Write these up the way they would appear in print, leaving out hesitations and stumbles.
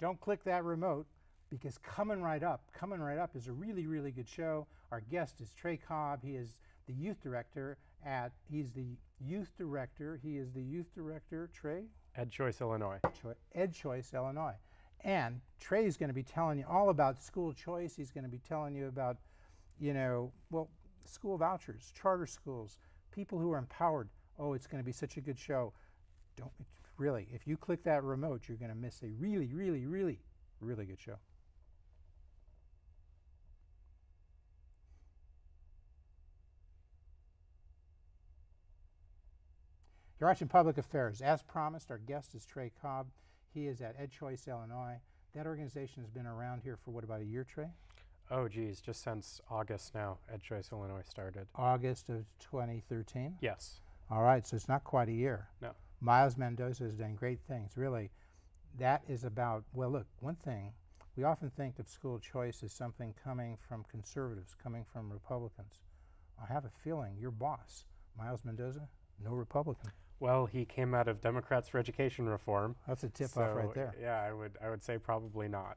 don't click that remote, because coming right up is a really, really good show. Our guest is Trey Cobb. He is the youth director Trey? Ed Choice, Illinois. Ed Choice, Illinois. And Trey's going to be telling you all about school choice. He's going to be telling you about, school vouchers, charter schools, people who are empowered. Oh, it's going to be such a good show. Don't really, if you click that remote, you're going to miss a really, really, really, really good show. You're watching Public Affairs. As promised, our guest is Trey Cobb. He is at Ed Choice, Illinois. That organization has been around here for, what, about a year, Trey? Oh, geez, just since August now, Ed Choice, Illinois started. August of 2013? Yes. All right, so it's not quite a year. No. Miles Mendoza has done great things. Really, that is about, well, look, one thing, we often think of school choice as something coming from conservatives, coming from Republicans. I have a feeling your boss, Miles Mendoza, no Republican. Well, he came out of Democrats for Education Reform. That's a tip-off right there. Yeah, I would say probably not.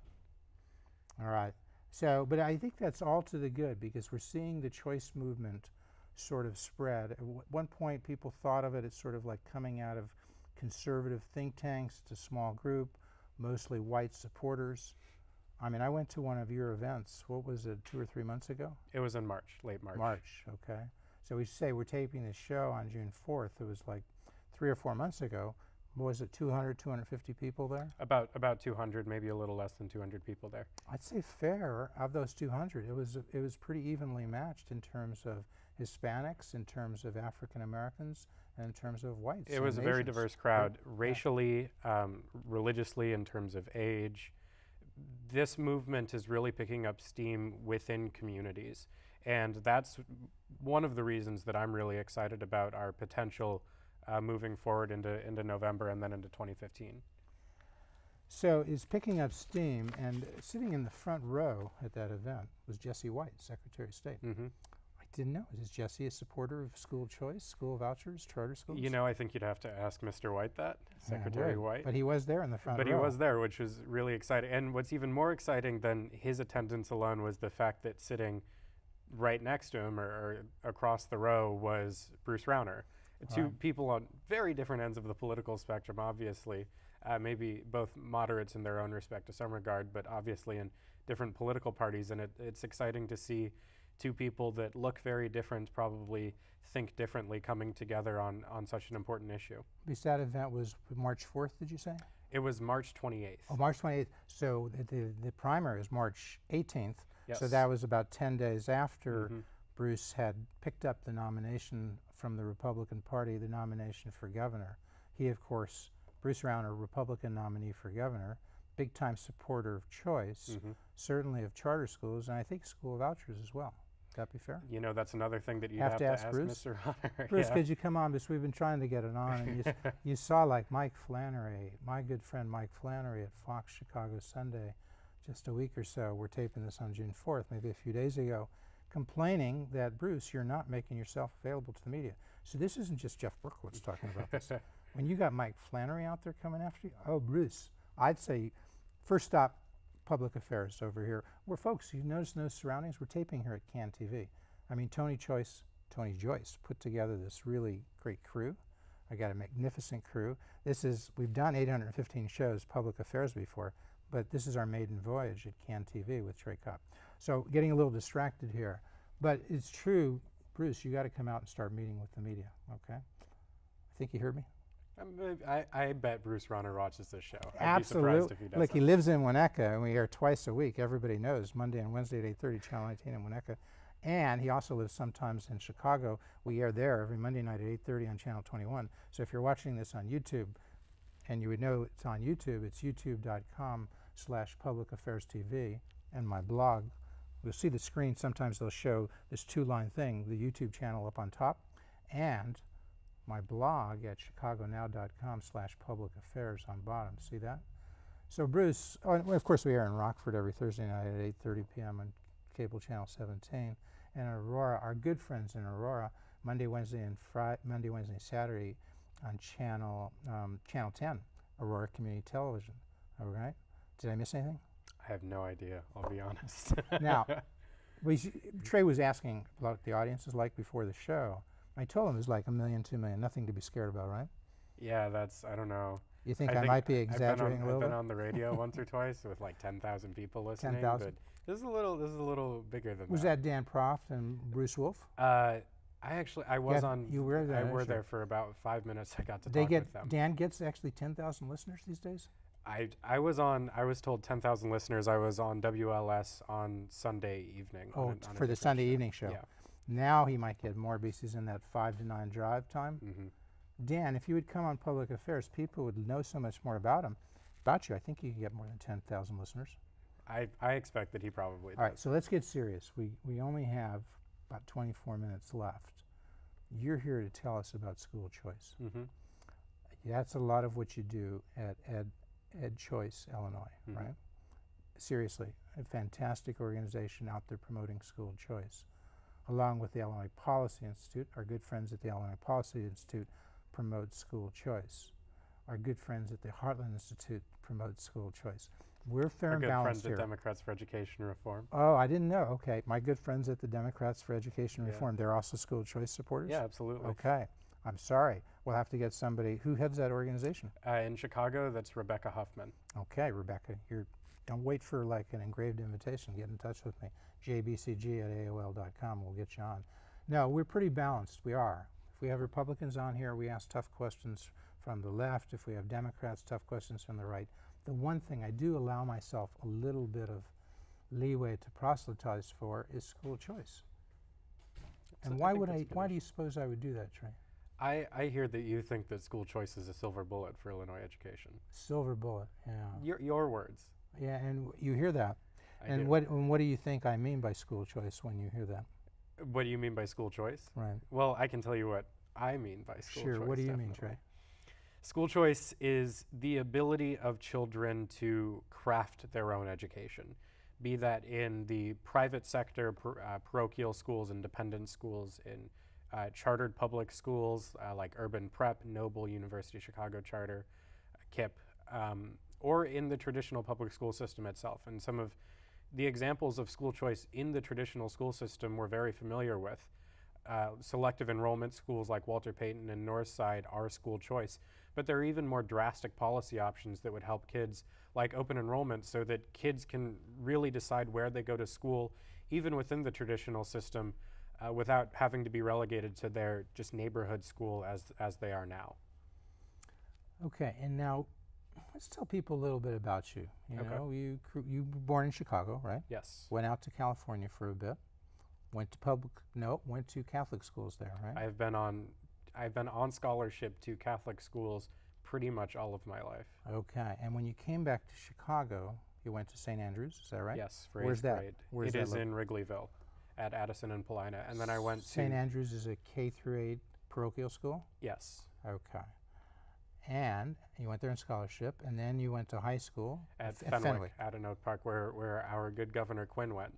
All right. So, but I think that's all to the good, because we're seeing the choice movement sort of spread. At one point, people thought of it as sort of like coming out of conservative think tanks. It's a small group, mostly white supporters. I mean, I went to one of your events. What was it, 2 or 3 months ago? It was in March, late March. March, okay. So we say we're taping this show on June 4th. It was like 3 or 4 months ago. What was it, 200, 250 people there? About 200, maybe a little less than 200 people there. I'd say fair. Of those 200, it was pretty evenly matched in terms of Hispanics, in terms of African Americans, and in terms of whites. It was a very diverse crowd, right? Racially, religiously, in terms of age. This movement is really picking up steam within communities, and that's one of the reasons that I'm really excited about our potential moving forward into November and then into 2015. So it's picking up steam, and sitting in the front row at that event was Jesse White, Secretary of State. Mm-hmm. I didn't know. Is Jesse a supporter of school choice, school vouchers, charter schools? You know, I think you'd have to ask Mr. White that, Secretary White. But he was there in the front row. But he was there, which was really exciting. And what's even more exciting than his attendance alone was the fact that sitting right next to him or across the row was Bruce Rauner. Two people on very different ends of the political spectrum, obviously, maybe both moderates in their own respect to some regard, but obviously in different political parties. And it's exciting to see two people that look very different, probably think differently, coming together on such an important issue. That event was March 4th, did you say? It was March 28th. Oh, March 28th. So the primary is March 18th. Yes. So that was about 10 days after Bruce had picked up the nomination from the Republican Party, the nomination for governor. He, of course, Bruce Rauner, Republican nominee for governor, big-time supporter of choice, certainly of charter schools, and I think school vouchers as well. Would that be fair? You know, that's another thing that you have to ask Bruce? Mr. Rauner. Bruce, could you come on? Because we've been trying to get it on. And you saw like Mike Flannery, my good friend Mike Flannery at Fox Chicago Sunday, just a week or so. We're taping this on June 4th, maybe a few days ago, complaining that, Bruce, you're not making yourself available to the media. So this isn't just Jeff Berkowitz talking about this. When you got Mike Flannery out there coming after you, oh, Bruce, I'd say first stop, Public Affairs over here. We're folks, you notice those surroundings? We're taping here at CAN TV. I mean, Tony Joyce put together this really great crew. I got a magnificent crew. We've done 815 shows, Public Affairs before, but this is our maiden voyage at CAN TV with Trey Cobb. So getting a little distracted here, but it's true, Bruce, you got to come out and start meeting with the media, okay? I think you heard me? I bet Bruce Rauner watches this show. Absolutely. I'd be surprised if he doesn't. Look, he lives in Winnetka, and we air twice a week. Everybody knows, Monday and Wednesday at 8:30, Channel 19 in Winnetka. And he also lives sometimes in Chicago. We air there every Monday night at 8:30 on Channel 21. So if you're watching this on YouTube, and you would know it's on YouTube, it's youtube.com/publicaffairs.tv, and my blog. You'll see the screen. Sometimes they'll show this two-line thing, the YouTube channel up on top, and my blog at chicagonow.com/publicaffairs on bottom. See that? So Bruce, of course we air in Rockford every Thursday night at 8:30 p.m. on cable channel 17, and Aurora, our good friends in Aurora, Monday, Wednesday, and Saturday on channel 10, Aurora Community Television. All right, Did I miss anything? I have no idea, I'll be honest. Now, Trey was asking what the audience is like before the show. I told him it was like 1 million, 2 million, nothing to be scared about, right? Yeah, I don't know. You think I might be exaggerating a little bit? I've been on the radio once or twice with like 10,000 people listening. 10,000? But this is a little bigger than that. Was that Dan Proft and Bruce Wolf? I was on. You were there. I were there for about 5 minutes. I got to talk with them. Dan gets actually 10,000 listeners these days? I was told 10,000 listeners. I was on WLS on Sunday evening. Oh, for the Sunday evening show. Yeah. Now he might get more because he's in that 5 to 9 drive time. Mm-hmm. Dan, if you would come on Public Affairs, people would know so much more about you. I think you could get more than 10,000 listeners. I expect that he probably does. All right, so let's get serious. We only have about 24 minutes left. You're here to tell us about school choice. Mm-hmm. That's a lot of what you do at Ed Choice, Illinois, Mm-hmm. right? Seriously, a fantastic organization out there promoting school choice. Along with the Illinois Policy Institute, our good friends at the Illinois Policy Institute promote school choice. Our good friends at the Heartland Institute promote school choice. We're fair and balanced here. Our good friends at Democrats for Education Reform. Oh, I didn't know. Okay, my good friends at the Democrats for Education Reform, they're also school choice supporters? Yeah, absolutely. Okay, I'm sorry. We'll have to get somebody. Who heads that organization? In Chicago, that's Rebecca Huffman. Okay, Rebecca, don't wait for like an engraved invitation. Get in touch with me. jbcg@aol.com. We'll get you on. No, we're pretty balanced. We are. If we have Republicans on here, we ask tough questions from the left. If we have Democrats, tough questions from the right. The one thing I do allow myself a little bit of leeway to proselytize for is school choice. And why do you suppose I would do that, Trey? I hear that you think that school choice is a silver bullet for Illinois education. Silver bullet, yeah. Your words. Yeah, and you hear that. And what do you think I mean by school choice when you hear that? What do you mean by school choice? Right. Well, I can tell you what I mean by school choice. Sure, what do you mean, definitely. Trey? School choice is the ability of children to craft their own education, be that in the private sector, parochial schools, independent schools, in chartered public schools like Urban Prep, Noble, University of Chicago Charter, KIPP, or in the traditional public school system itself. And some of the examples of school choice in the traditional school system we're very familiar with. Selective enrollment schools like Walter Payton and Northside are school choice, but there are even more drastic policy options that would help kids, like open enrollment, so that kids can really decide where they go to school, even within the traditional system, without having to be relegated to their just neighborhood school as they are now. Okay, and now let's tell people a little bit about you. You know, you were born in Chicago, right? Yes. Went out to California for a bit. Went to Catholic schools there, right? I've been on scholarship to Catholic schools pretty much all of my life. Okay, and when you came back to Chicago, you went to St. Andrews, is that right? Yes, for Where's 8th that? grade. Where's it that is in Wrigleyville at Addison and Paulina. And then I went to St. Andrews is a K-8 parochial school? Yes. Okay. And you went there in scholarship, and then you went to high school at Fenwick, out in Oak Park, where our good Governor Quinn went.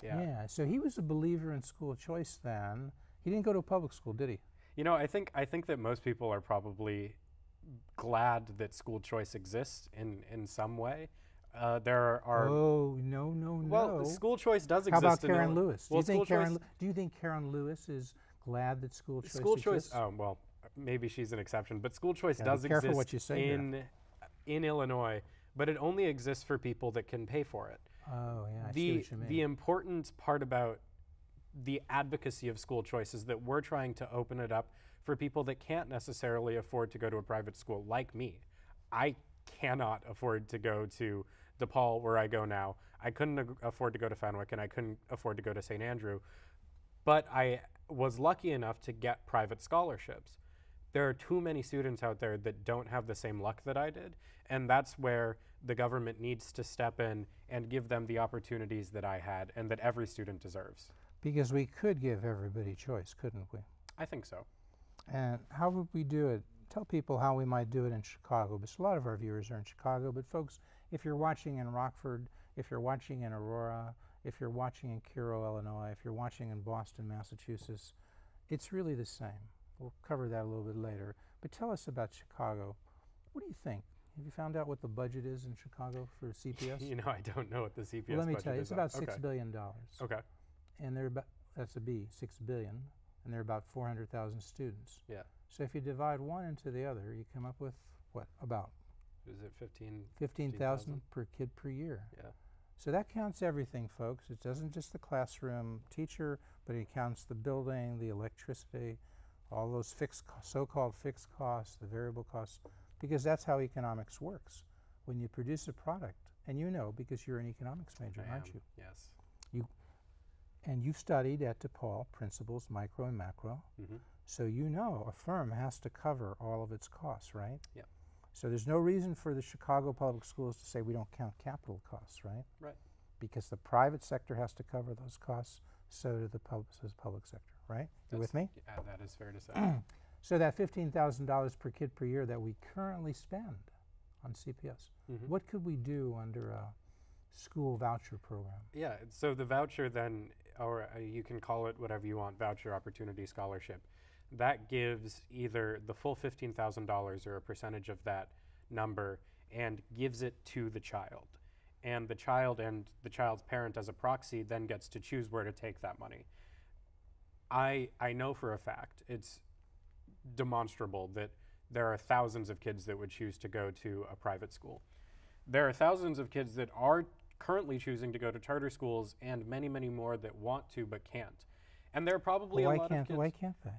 Yeah, so he was a believer in school choice then. He didn't go to a public school, did he? You know, I think that most people are probably glad that school choice exists in some way. There are no. Well, school choice does How exist. How about Karen Lewis? Well, do you think Karen Lewis is glad that school choice exists? Oh, well, maybe she's an exception, but school choice does be careful exist what you say in Illinois, but it only exists for people that can pay for it. Oh, yeah, I see what you mean. The important part about the advocacy of school choice is that we're trying to open it up for people that can't necessarily afford to go to a private school, like me. I cannot afford to go to DePaul, where I go now. I couldn't afford to go to Fenwick, and I couldn't afford to go to St. Andrew, but I was lucky enough to get private scholarships. There are too many students out there that don't have the same luck that I did, and that's where the government needs to step in and give them the opportunities that I had and that every student deserves. Because we could give everybody choice, couldn't we? I think so. And how would we do it? Tell people how we might do it in Chicago, because a lot of our viewers are in Chicago. But folks, if you're watching in Rockford, if you're watching in Aurora, if you're watching in Cairo, Illinois, if you're watching in Boston, Massachusetts, it's really the same. We'll cover that a little bit later. But tell us about Chicago. What do you think? Have you found out what the budget is in Chicago for CPS? You know, I don't know what the CPS Well, let me budget tell you, is it's about on. $6 billion. Okay. And they're about, that's a B, 6 billion, and there are about 400,000 students. Yeah. So if you divide one into the other, you come up with what, about? Is it 15,000 per kid per year. Yeah. So that counts everything, folks. It doesn't just the classroom teacher, but it counts the building, the electricity, all those so-called fixed costs, the variable costs, because that's how economics works. When you produce a product, and you know because you're an economics major, aren't you? Yes. And you've studied at DePaul principles, micro and macro, so you know a firm has to cover all of its costs, right? Yeah. So there's no reason for the Chicago public schools to say we don't count capital costs, right? Right. Because the private sector has to cover those costs, so do the public sector, right? You with me? Yeah, that is fair to say. So that $15,000 per kid per year that we currently spend on CPS, what could we do under a school voucher program? Yeah, so the voucher then, or you can call it whatever you want, voucher opportunity scholarship, that gives either the full $15,000 or a percentage of that number and gives it to the child. And the child and the child's parent as a proxy then gets to choose where to take that money. I know for a fact, it's demonstrable that there are thousands of kids that would choose to go to a private school. There are thousands of kids that are currently choosing to go to charter schools, and many, many more that want to but can't. And there are probably a lot of kids. Why can't they?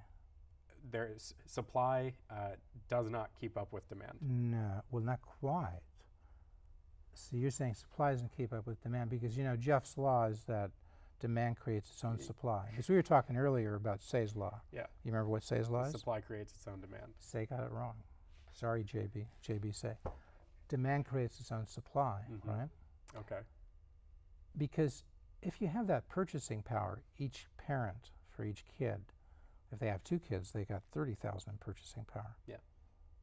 There's supply does not keep up with demand. No, well, not quite. So you're saying supply doesn't keep up with demand because, you know, Jeff's law is that demand creates its own supply. Because we were talking earlier about Say's law. Yeah. You remember what Say's law is? Supply creates its own demand. Say got it wrong. Sorry, JB Say. Demand creates its own supply, right? Okay. Because if you have that purchasing power, each parent for each kid, if they have 2 kids, they got 30,000 in purchasing power. Yeah.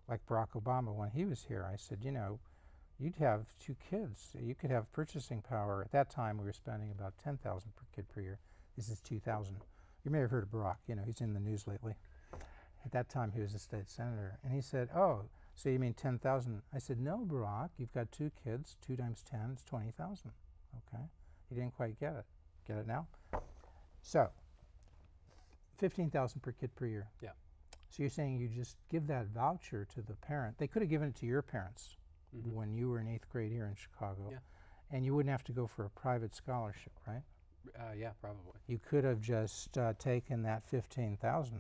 Like Barack Obama, when he was here, I said, you know, you'd have 2 kids. You could have purchasing power. At that time, we were spending about 10,000 per kid per year. This is 2,000. You may have heard of Barack. You know, he's in the news lately. At that time, he was a state senator. And he said, oh, so you mean 10,000? I said, no, Barack, you've got 2 kids. 2 times 10 is 20,000. Okay? He didn't quite get it. Get it now? So, 15,000 per kid per year. Yeah. So you're saying you just give that voucher to the parent. They could have given it to your parents when you were in 8th grade here in Chicago. Yeah. And you wouldn't have to go for a private scholarship, right? Yeah, probably. You could have just taken that 15,000.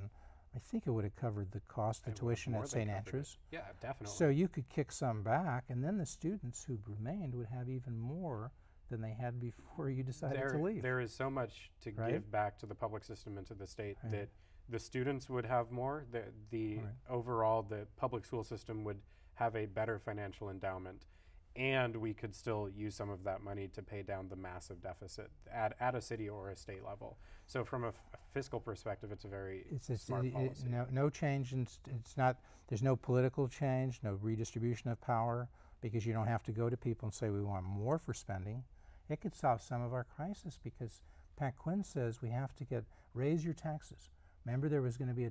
I think it would have covered the cost of tuition at St. Andrews. Yeah, definitely. So you could kick some back, and then the students who remained would have even more than they had before you decided to leave. There is so much to give back to the public system and to the state that the students would have more. The overall, the public school system would have a better financial endowment, and we could still use some of that money to pay down the massive deficit at a city or a state level. So from a fiscal perspective, it's a very smart policy. No change, it's not, there's no political change, no redistribution of power, because you don't have to go to people and say we want more for spending. It could solve some of our crisis because Pat Quinn says we have to raise your taxes. Remember there was going to be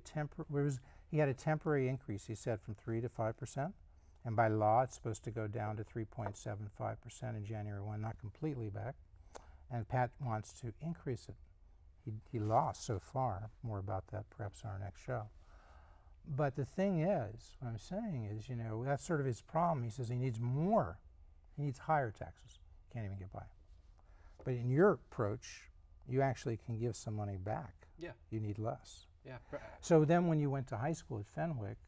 he had a temporary increase, he said, from 3 to 5%. And by law, it's supposed to go down to 3.75% in January 1, not completely back. And Pat wants to increase it. He lost so far. More about that perhaps on our next show. But the thing is, what I'm saying is, you know, that's sort of his problem. He says he needs more. He needs higher taxes. Can't even get by. But in your approach, you actually can give some money back. Yeah. You need less. Yeah. So then when you went to high school at Fenwick,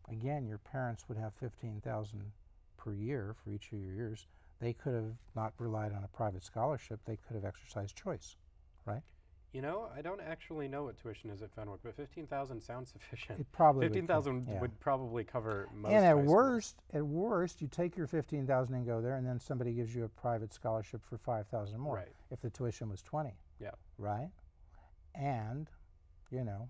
again, your parents would have 15,000 per year for each of your years. They could have not relied on a private scholarship. They could have exercised choice, right? You know, I don't actually know what tuition is at Fenwick, but 15,000 sounds sufficient. It probably 15,000 would probably cover most. And at worst, you take your 15,000 and go there, and then somebody gives you a private scholarship for 5,000 more. Right. If the tuition was 20. Yeah. Right. And, you know,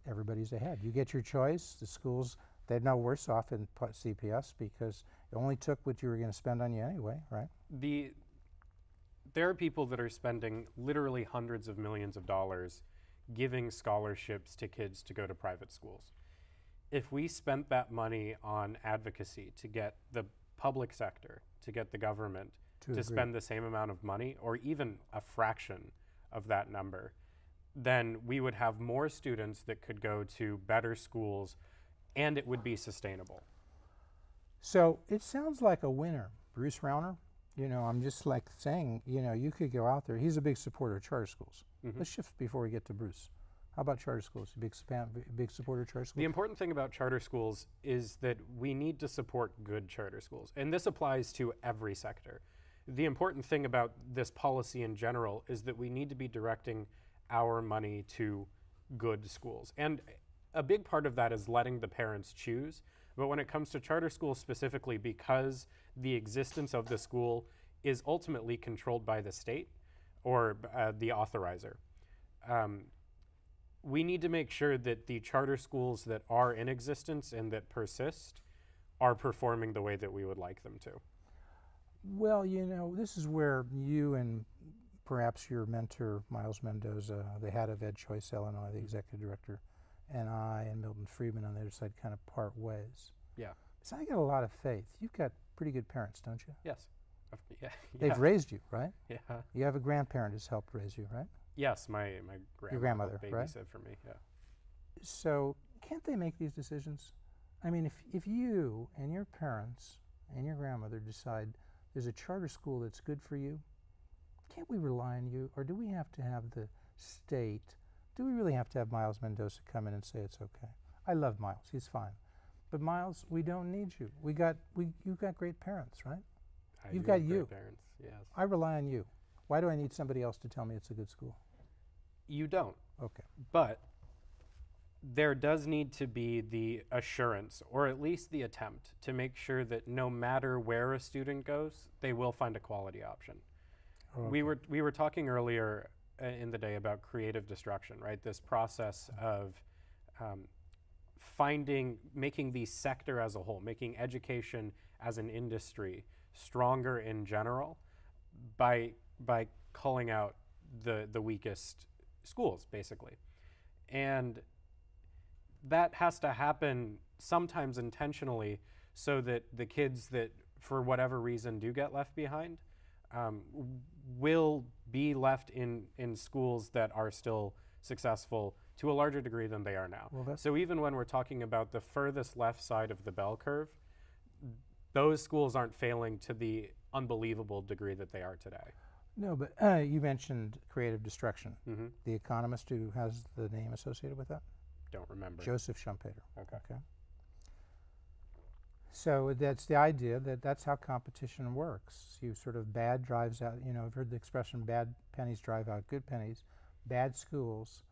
everybody's ahead. You get your choice. The schools, they're no worse off in CPS because it only took what you were going to spend on you anyway, right? There are people that are spending literally hundreds of millions of dollars giving scholarships to kids to go to private schools. if we spent that money on advocacy to get the public sector, to get the government to spend the same amount of money, or even a fraction of that number, then we would have more students that could go to better schools, and it would be sustainable. So it sounds like a winner. Bruce Rauner, I'm just like saying, you could go out there. He's a big supporter of charter schools. Let's shift before we get to Bruce. How about charter schools? Big supporter of charter schools? The important thing about charter schools is that we need to support good charter schools. And this applies to every sector. The important thing about this policy in general is that we need to be directing our money to good schools. And a big part of that is letting the parents choose. But when it comes to charter schools specifically, because the existence of the school is ultimately controlled by the state or the authorizer, we need to make sure that the charter schools that are in existence and that persist are performing the way that we would like them to. Well, this is where you and perhaps your mentor, Miles Mendoza, the head of Ed Choice Illinois, the executive director, and I and Milton Friedman on the other side kind of part ways. Yeah. So I got a lot of faith. You've got pretty good parents, don't you? Yes. Yeah. They've raised you, right? Yeah. You have a grandparent who's helped raise you, right? Yes, my grandmother babysit right? for me, yeah. So can't they make these decisions? I mean, if you and your parents and your grandmother decide there's a charter school that's good for you, can't we rely on you? Or do we have to have the state, do we really have to have Miles Mendoza come in and say it's okay? I love Miles, he's fine. But Miles, we don't need you. You've got great parents, right? You've got you. Great parents, yes. I rely on you. Why do I need somebody else to tell me it's a good school? You don't. Okay. But there does need to be the assurance, or at least the attempt, to make sure that no matter where a student goes, they will find a quality option. Okay. We were talking earlier in the day about creative destruction, right? This process of making the sector as a whole, making education as an industry stronger in general by culling out the weakest schools, basically. And that has to happen sometimes intentionally so that the kids that, for whatever reason, do get left behind will be left in schools that are still successful to a larger degree than they are now. Well, so even when we're talking about the furthest left side of the bell curve, those schools aren't failing to the unbelievable degree that they are today. No, but you mentioned creative destruction. The economist who has the name associated with that? Don't remember. Joseph Schumpeter. Okay. So that's the idea that's how competition works. You sort of bad drives out, I've heard the expression bad pennies drive out good pennies. Bad schools,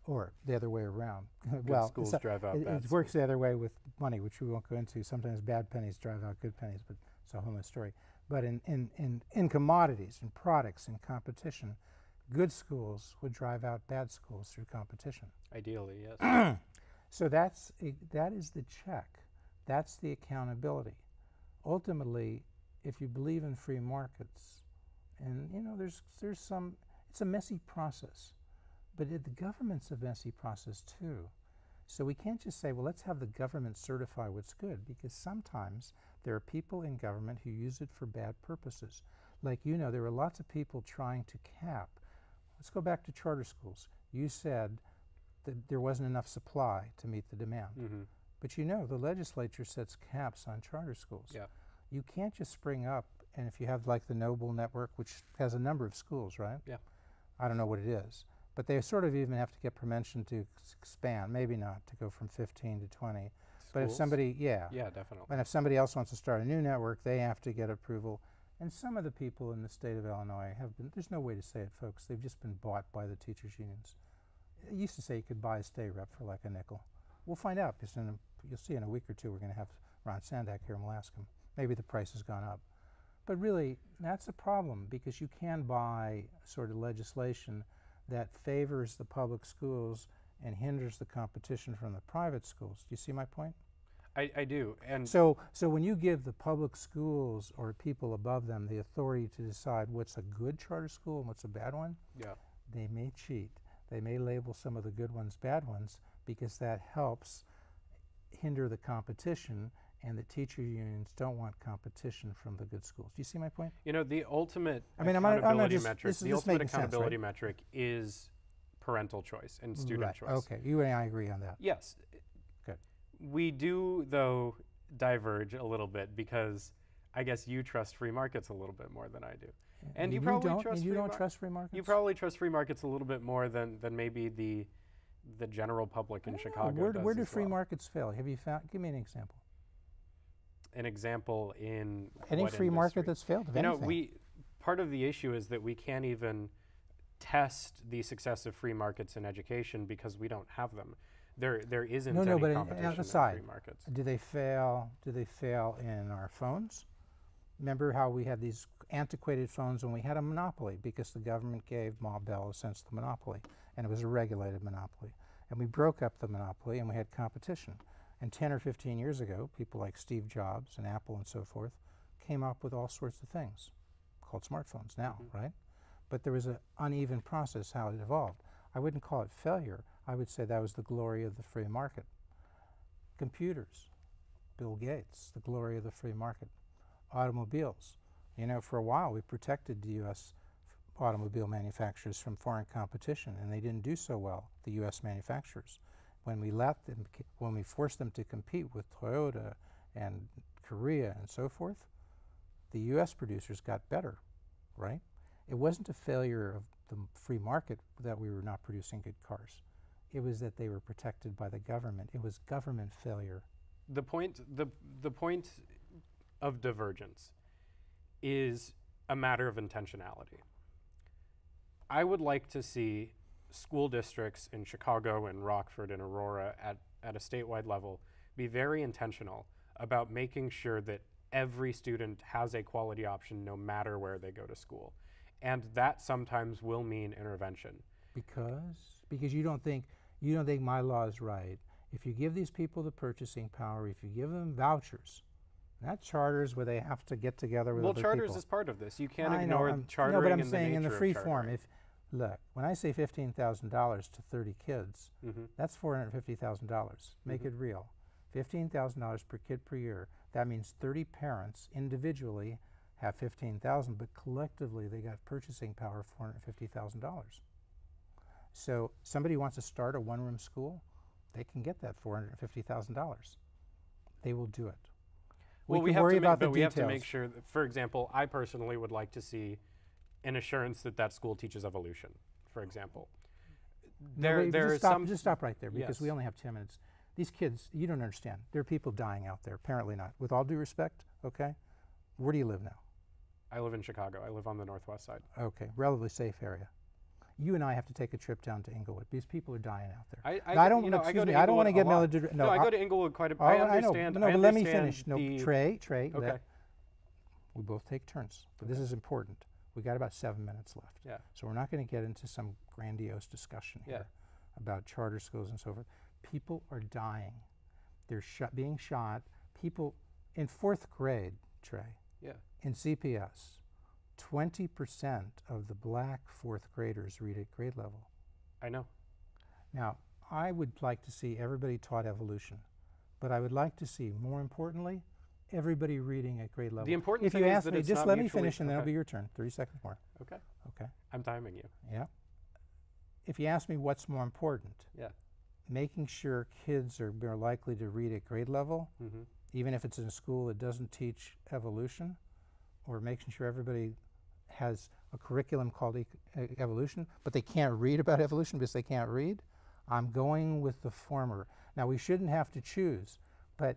or the other way around. Good schools drive out bad schools. It works the other way with money, which we won't go into. Sometimes bad pennies drive out good pennies, but it's a whole other story. But in commodities, in products, in competition, good schools would drive out bad schools through competition. Ideally, yes. So that is the check. That's the accountability. Ultimately, if you believe in free markets, and there's some, it's a messy process, but the government's a messy process too. So we can't just say, well, let's have the government certify what's good, because sometimes there are people in government who use it for bad purposes. Like, there were lots of people trying to cap. Let's go back to charter schools. You said that there wasn't enough supply to meet the demand. But the legislature sets caps on charter schools. Yeah. You can't just spring up, and if you have like the Noble Network, which has a number of schools, right? Yeah. I don't know what it is. But they sort of even have to get permission to expand, maybe not, to go from 15 to 20. Schools? But if somebody, Yeah, definitely. And if somebody else wants to start a new network, they have to get approval. And some of the people in the state of Illinois have been, there's no way to say it, folks, they've just been bought by the teachers' unions. It used to say you could buy a state rep for like a nickel. We'll find out, because you'll see in a week or two we're going to have Ron Sandak here and we'll ask him. Maybe the price has gone up. But really, that's a problem, because you can buy sort of legislation that favors the public schools and hinders the competition from the private schools. Do you see my point? I do. And so when you give the public schools or people above them the authority to decide what's a good charter school and what's a bad one, they may cheat. They may label some of the good ones bad ones, because that helps hinder the competition, and the teacher unions don't want competition from the good schools. Do you see my point? You know, the ultimate I'm accountability just, metric, the ultimate accountability metric is parental choice and student choice. Okay, you and I agree on that. Yes. Good. We do, though, diverge a little bit because I guess you trust free markets a little bit more than I do. And you probably don't trust free markets? You probably trust free markets a little bit more than maybe the general public in Chicago does. Where do free markets fail? Have you found? Give me an example. An example in any what free industry? Market that's failed. You know, part of the issue is that we can't even test the success of free markets in education because we don't have them. There isn't any competition in free markets. Do they fail? Do they fail in our phones? Remember how we had these antiquated phones when we had a monopoly because the government gave Ma Bell a sense of the monopoly, and it was a regulated monopoly. And we broke up the monopoly and we had competition. And 10 or 15 years ago, people like Steve Jobs and Apple and so forth came up with all sorts of things called smartphones now, right? But there was an uneven process how it evolved. I wouldn't call it failure. I would say that was the glory of the free market. Computers, Bill Gates, the glory of the free market. Automobiles. You know, for a while we protected the U.S. automobile manufacturers from foreign competition, and they didn't do so well, the U.S. manufacturers. When we let them, when we forced them to compete with Toyota and Korea and so forth, the U.S. producers got better, right? It wasn't a failure of the free market that we were not producing good cars. It was that they were protected by the government. It was government failure. The point of divergence is a matter of intentionality. I would like to see school districts in Chicago and Rockford and Aurora at a statewide level be very intentional about making sure that every student has a quality option no matter where they go to school. And that sometimes will mean intervention. Because you don't think my law is right. If you give these people the purchasing power, if you give them vouchers, not charters where they have to get together with other people. Well, charters is part of this. You can't ignore chartering. No, but I'm saying in the free form. Look, when I say $15,000 to 30 kids, that's $450,000. Make it real. $15,000 per kid per year. That means 30 parents individually have $15,000, but collectively they got purchasing power of $450,000. So somebody wants to start a one-room school, they can get that $450,000. They will do it. Well, we have to make sure that, for example, I personally would like to see an assurance that that school teaches evolution, for example. Just stop right there because we only have 10 minutes. These kids, you don't understand. There are people dying out there, apparently not. With all due respect, okay? Where do you live now? I live in Chicago. I live on the northwest side. Okay, relatively safe area. You and I have to take a trip down to Inglewood because people are dying out there. I don't want to get melodramatic. No, I go to Inglewood quite a bit. I understand. No, but let me finish. No, Trey. Okay. We both take turns, but this is important. We got about 7 minutes left. Yeah. So we're not going to get into some grandiose discussion here about charter schools and so forth. People are dying. They're being shot. People in 4th grade, Trey, in CPS, 20% of the black 4th graders read at grade level. I know. Now, I would like to see everybody taught evolution, but I would like to see, more importantly, everybody reading at grade level. The important thing is that it's not just let me finish and then it'll be your turn. 30 seconds more. Okay. Okay. I'm timing you. Yeah. If you ask me what's more important, making sure kids are more likely to read at grade level, even if it's in a school that doesn't teach evolution, or making sure everybody has a curriculum called evolution, but they can't read about evolution because they can't read, I'm going with the former. Now, we shouldn't have to choose, but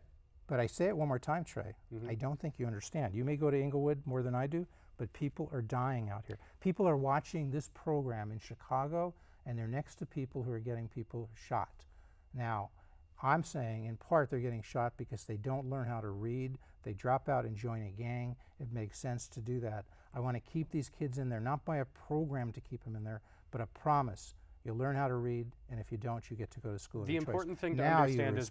I say it one more time, Trey. I don't think you understand. You may go to Inglewood more than I do, but people are dying out here. People are watching this program in Chicago, and they're next to people who are getting people shot. Now, I'm saying in part they're getting shot because they don't learn how to read. They drop out and join a gang. It makes sense to do that. I want to keep these kids in there, not by a program to keep them in there, but a promise. You'll learn how to read, and if you don't, you get to go to school. The important thing to understand is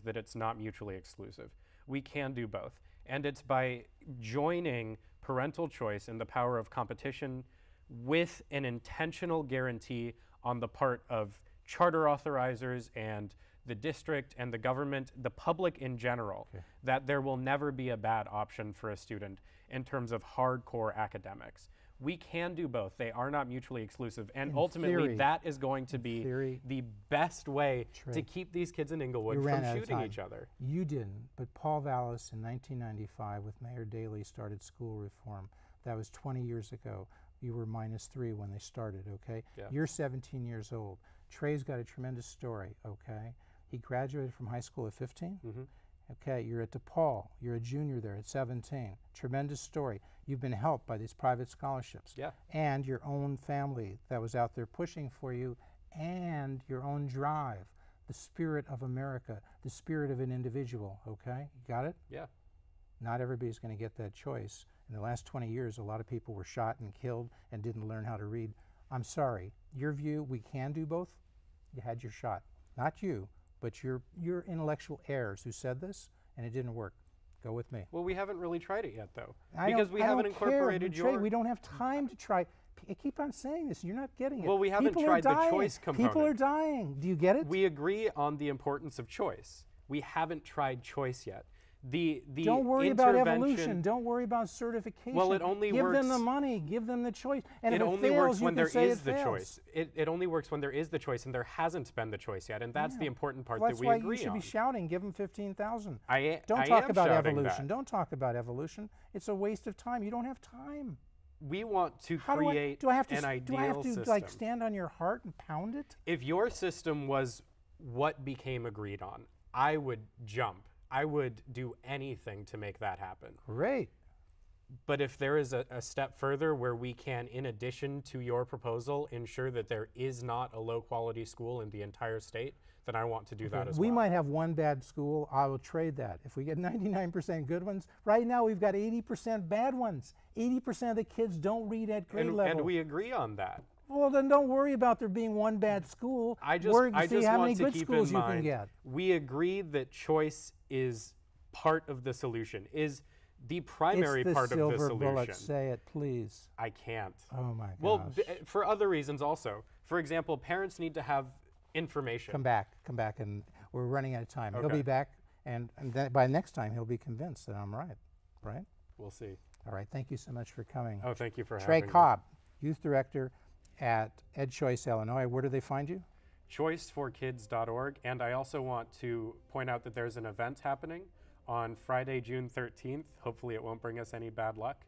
that it's not mutually exclusive. We can do both, and it's by joining parental choice and the power of competition with an intentional guarantee on the part of charter authorizers and the district and the government, the public in general, that there will never be a bad option for a student in terms of hardcore academics. We can do both. They are not mutually exclusive. And ultimately, that is going to be the best way to keep these kids in Inglewood from shooting each other. You didn't, but Paul Vallis in 1995 with Mayor Daley started school reform. That was 20 years ago. You were -3 when they started, okay? Yeah. You're 17 years old. Trey's got a tremendous story, okay? He graduated from high school at 15. Okay, you're at DePaul. You're a junior there at 17. Tremendous story. You've been helped by these private scholarships. Yeah. And your own family that was out there pushing for you, and your own drive, the spirit of America, the spirit of an individual, okay? You got it? Yeah. Not everybody's going to get that choice. In the last 20 years, a lot of people were shot and killed and didn't learn how to read. I'm sorry. Your view, we can do both. You had your shot. Not you, but your intellectual heirs who said this, and it didn't work. Go with me. Well, we haven't really tried it yet, though, because we haven't incorporated your... Trey, we don't have time to try. I keep on saying this, and you're not getting it. Well, we haven't tried the choice component. People are dying. Do you get it? We agree on the importance of choice. We haven't tried choice yet. Don't worry about evolution. Don't worry about certification. Well, it only works. Give them the money. Give them the choice. And it if only fails, works when there is the fails. choice. It only works when there is the choice, and there hasn't been the choice yet. And that's the important part Well, that we that's agree why you should on. be shouting. Give them 15,000. Don't talk about evolution. Don't talk about evolution. It's a waste of time. You don't have time. We want to create an ideal system. Do I have to like stand on your heart and pound it? If your system was what became agreed on, I would jump. I would do anything to make that happen. Great. But if there is a step further where we can, in addition to your proposal, ensure that there is not a low-quality school in the entire state, then I want to do that as well. We might have one bad school. I will trade that. If we get 99% good ones, right now we've got 80% bad ones. 80% of the kids don't read at grade level. And we agree on that. Well, then don't worry about there being one bad school. I just see how want many to good keep schools in you mind, can get. we agree that choice is part of the solution, is the primary part of the silver solution. bullet. Say it, please. I can't. Oh my gosh. Well, for other reasons also. For example, parents need to have information. Come back, and we're running out of time. Okay. He'll be back, and then by next time he'll be convinced that I'm right. Right? We'll see. All right. Thank you so much for coming. Oh, thank you for Trey having me. Cobb, Youth Director at EdChoice, Illinois. Where do they find you? choiceforkids.org. And I also want to point out that there's an event happening on Friday, June 13th. Hopefully it won't bring us any bad luck.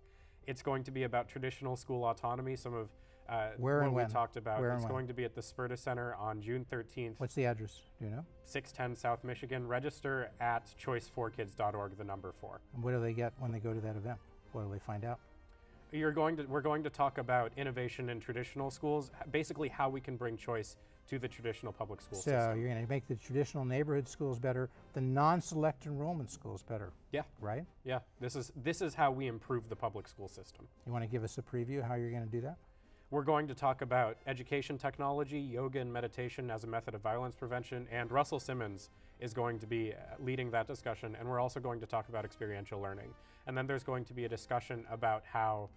It's going to be about traditional school autonomy, some of what we talked about. It's going to be at the Sperta Center on June 13th. What's the address? Do you know? 610 South Michigan. Register at choiceforkids.org, the number 4. And what do they get when they go to that event? What do they find out? We're going to talk about innovation in traditional schools, basically how we can bring choice to the traditional public school system. So you're going to make the traditional neighborhood schools better, the non-select enrollment schools better. Yeah. Right? Yeah. This is how we improve the public school system. You want to give us a preview how you're going to do that? We're going to talk about education technology, yoga and meditation as a method of violence prevention, and Russell Simmons is going to be leading that discussion, and we're also going to talk about experiential learning. And then there's going to be a discussion about how